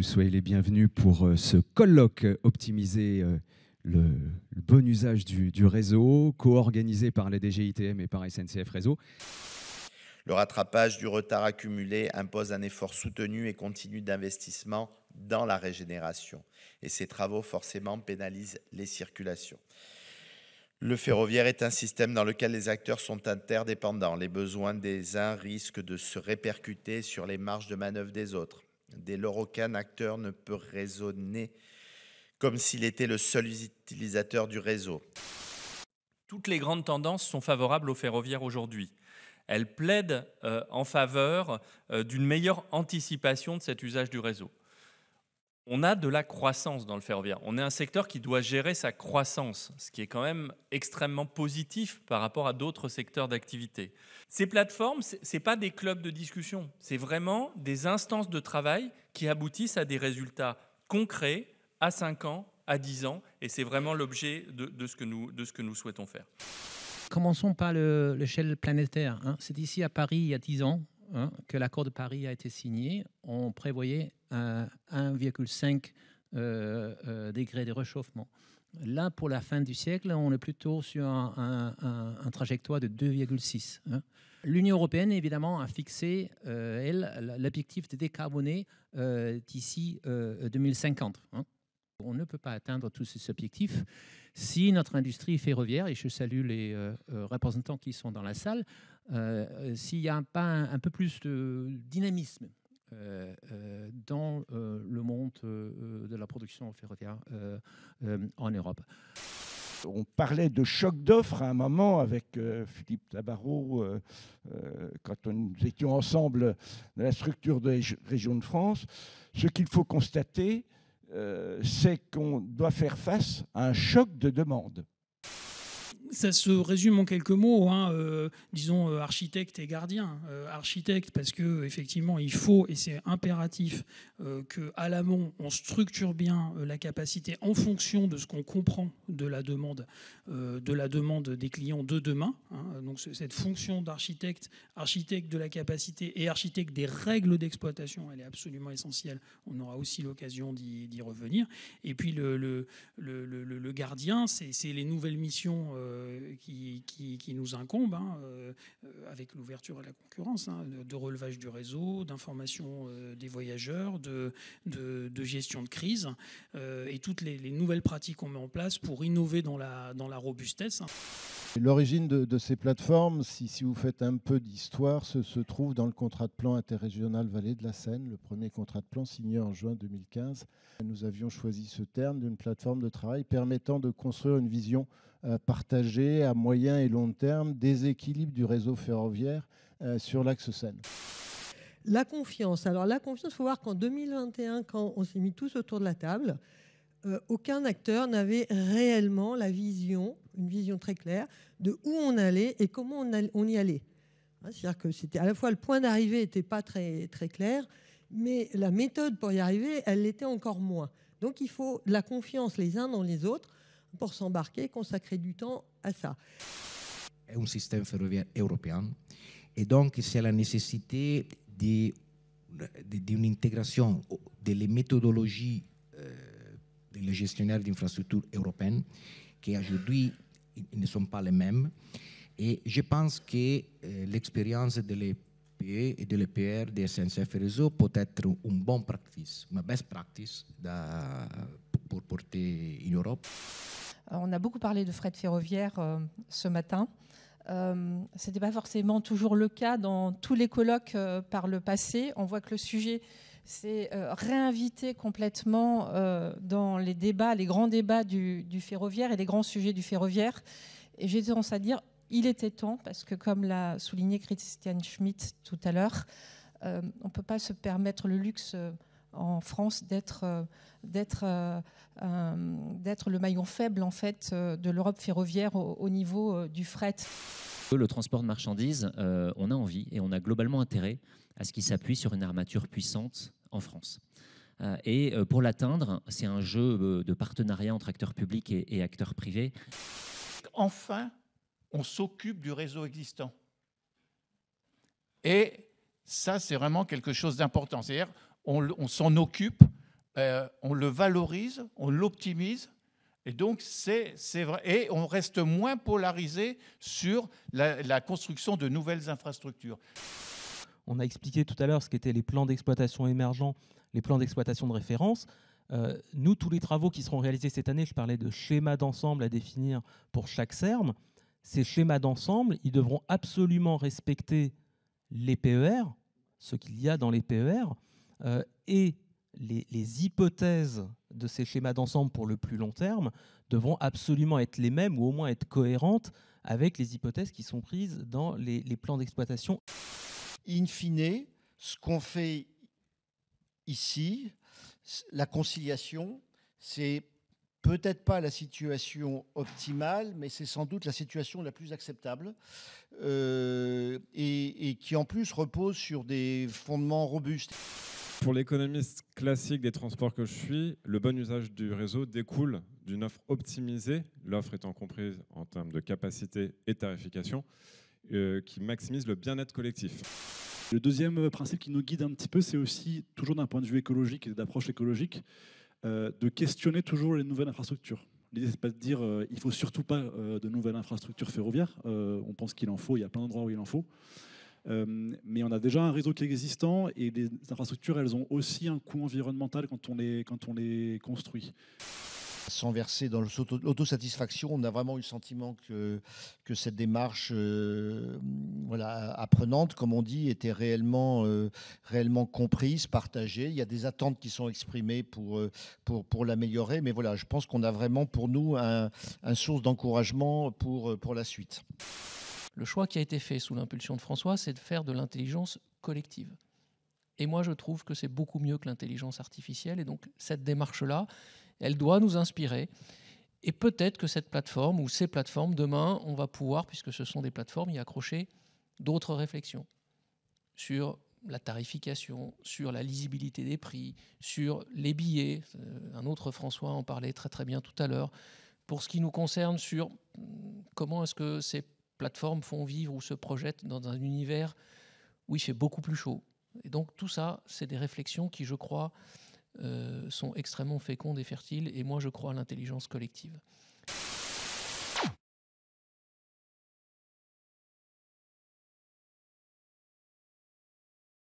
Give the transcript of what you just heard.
Soyez les bienvenus pour ce colloque optimiser le bon usage du réseau, co-organisé par la DGITM et par SNCF Réseau. Le rattrapage du retard accumulé impose un effort soutenu et continu d'investissement dans la régénération. Et ces travaux forcément pénalisent les circulations. Le ferroviaire est un système dans lequel les acteurs sont interdépendants. Les besoins des uns risquent de se répercuter sur les marges de manœuvre des autres. Dès lors, aucun acteur ne peut raisonner comme s'il était le seul utilisateur du réseau. Toutes les grandes tendances sont favorables au ferroviaire aujourd'hui. Elles plaident en faveur d'une meilleure anticipation de cet usage du réseau. On a de la croissance dans le ferroviaire. On est un secteur qui doit gérer sa croissance, ce qui est quand même extrêmement positif par rapport à d'autres secteurs d'activité. Ces plateformes, ce n'est pas des clubs de discussion, c'est vraiment des instances de travail qui aboutissent à des résultats concrets à 5 ans, à 10 ans, et c'est vraiment l'objet de ce que nous souhaitons faire. Commençons par l'échelle planétaire. C'est ici à Paris, il y a 10 ans, que l'accord de Paris a été signé. On prévoyait 1,5 degré de réchauffement. Là, pour la fin du siècle, on est plutôt sur un trajectoire de 2,6. L'Union européenne, évidemment, a fixé, elle, l'objectif de décarboner d'ici 2050. On ne peut pas atteindre tous ces objectifs si notre industrie ferroviaire, et je salue les représentants qui sont dans la salle, s'il n'y a pas un peu plus de dynamisme dans le monde de la production ferroviaire en Europe. On parlait de choc d'offres à un moment avec Philippe Tabarot, quand nous étions ensemble dans la structure de Régions de France. Ce qu'il faut constater, c'est qu'on doit faire face à un choc de demande. Ça se résume en quelques mots, disons architecte et gardien. Architecte parce que effectivement il faut, et c'est impératif, qu'à l'amont on structure bien la capacité en fonction de ce qu'on comprend de la demande des clients de demain. Donc cette fonction d'architecte, architecte de la capacité et architecte des règles d'exploitation, elle est absolument essentielle. On aura aussi l'occasion d'y revenir. Et puis le gardien, c'est les nouvelles missions qui nous incombe, avec l'ouverture à la concurrence, de relevage du réseau, d'information des voyageurs, de gestion de crise, et toutes les nouvelles pratiques qu'on met en place pour innover dans la robustesse. L'origine de ces plateformes, si vous faites un peu d'histoire, se trouve dans le contrat de plan interrégional Vallée de la Seine, le premier contrat de plan signé en juin 2015. Nous avions choisi ce terme d'une plateforme de travail permettant de construire une vision partagée à moyen et long terme des équilibres du réseau ferroviaire sur l'axe Seine. La confiance. Alors la confiance, il faut voir qu'en 2021, quand on s'est mis tous autour de la table, aucun acteur n'avait réellement une vision très claire de où on allait et comment on y allait. C'est-à-dire que c'était à la fois le point d'arrivée n'était pas très, très clair, mais la méthode pour y arriver, elle l'était encore moins. Donc il faut de la confiance les uns dans les autres pour s'embarquer, consacrer du temps à ça. C'est un système ferroviaire européen et donc c'est la nécessité d'une intégration des méthodologies des gestionnaires d'infrastructures européennes qui aujourd'hui ne sont pas les mêmes. Et je pense que l'expérience de l'EPE et de l'EPR de SNCF Réseau peut être une bonne pratique, une best practice pour porter en Europe. On a beaucoup parlé de fret ferroviaire ce matin. Ce n'était pas forcément toujours le cas dans tous les colloques par le passé. On voit que le sujet s'est réinvité complètement dans les débats, les grands débats du ferroviaire et les grands sujets du ferroviaire. Et j'ai tendance à dire il était temps, parce que comme l'a souligné Christian Schmitt tout à l'heure, on ne peut pas se permettre le luxe en France d'être le maillon faible en fait, de l'Europe ferroviaire au niveau du fret. Le transport de marchandises, on a envie et on a globalement intérêt à ce qu'il s'appuie sur une armature puissante en France. Et pour l'atteindre, c'est un jeu de partenariat entre acteurs publics et acteurs privés. Enfin, on s'occupe du réseau existant. Et ça, c'est vraiment quelque chose d'important. C'est-à-dire, on s'en occupe on le valorise, on l'optimise. Et donc, c'est vrai. Et on reste moins polarisé sur la construction de nouvelles infrastructures. On a expliqué tout à l'heure ce qu'étaient les plans d'exploitation émergents, les plans d'exploitation de référence. Nous, tous les travaux qui seront réalisés cette année, je parlais de schémas d'ensemble à définir pour chaque SERM. Ces schémas d'ensemble, ils devront absolument respecter les PER, ce qu'il y a dans les PER, et les hypothèses de ces schémas d'ensemble pour le plus long terme devront absolument être les mêmes ou au moins être cohérentes avec les hypothèses qui sont prises dans les plans d'exploitation. In fine, ce qu'on fait ici, la conciliation, c'est peut-être pas la situation optimale, mais c'est sans doute la situation la plus acceptable et qui en plus repose sur des fondements robustes. Pour l'économiste classique des transports que je suis, le bon usage du réseau découle d'une offre optimisée, l'offre étant comprise en termes de capacité et tarification, qui maximise le bien-être collectif. Le deuxième principe qui nous guide un petit peu, c'est aussi, toujours d'un point de vue écologique et d'approche écologique, de questionner toujours les nouvelles infrastructures. L'idée, c'est pas de dire il faut surtout pas de nouvelles infrastructures ferroviaires. On pense qu'il en faut, il y a plein d'endroits où il en faut. Mais on a déjà un réseau qui est existant et les infrastructures, elles ont aussi un coût environnemental quand on les construit. Sans verser dans l'autosatisfaction, on a vraiment eu le sentiment que cette démarche apprenante, comme on dit, était réellement comprise, partagée. Il y a des attentes qui sont exprimées pour l'améliorer, mais voilà, je pense qu'on a vraiment pour nous un source d'encouragement pour la suite. Le choix qui a été fait sous l'impulsion de François, c'est de faire de l'intelligence collective. Et moi, je trouve que c'est beaucoup mieux que l'intelligence artificielle. Et donc, cette démarche-là, elle doit nous inspirer. Et peut-être que cette plateforme ou ces plateformes, demain, on va pouvoir, puisque ce sont des plateformes, y accrocher d'autres réflexions sur la tarification, sur la lisibilité des prix, sur les billets. Un autre François en parlait très très bien tout à l'heure. Pour ce qui nous concerne, sur comment est-ce que ces plateformes font vivre ou se projettent dans un univers où il fait beaucoup plus chaud. Et donc tout ça, c'est des réflexions qui, je crois, sont extrêmement fécondes et fertiles. Et moi, je crois à l'intelligence collective.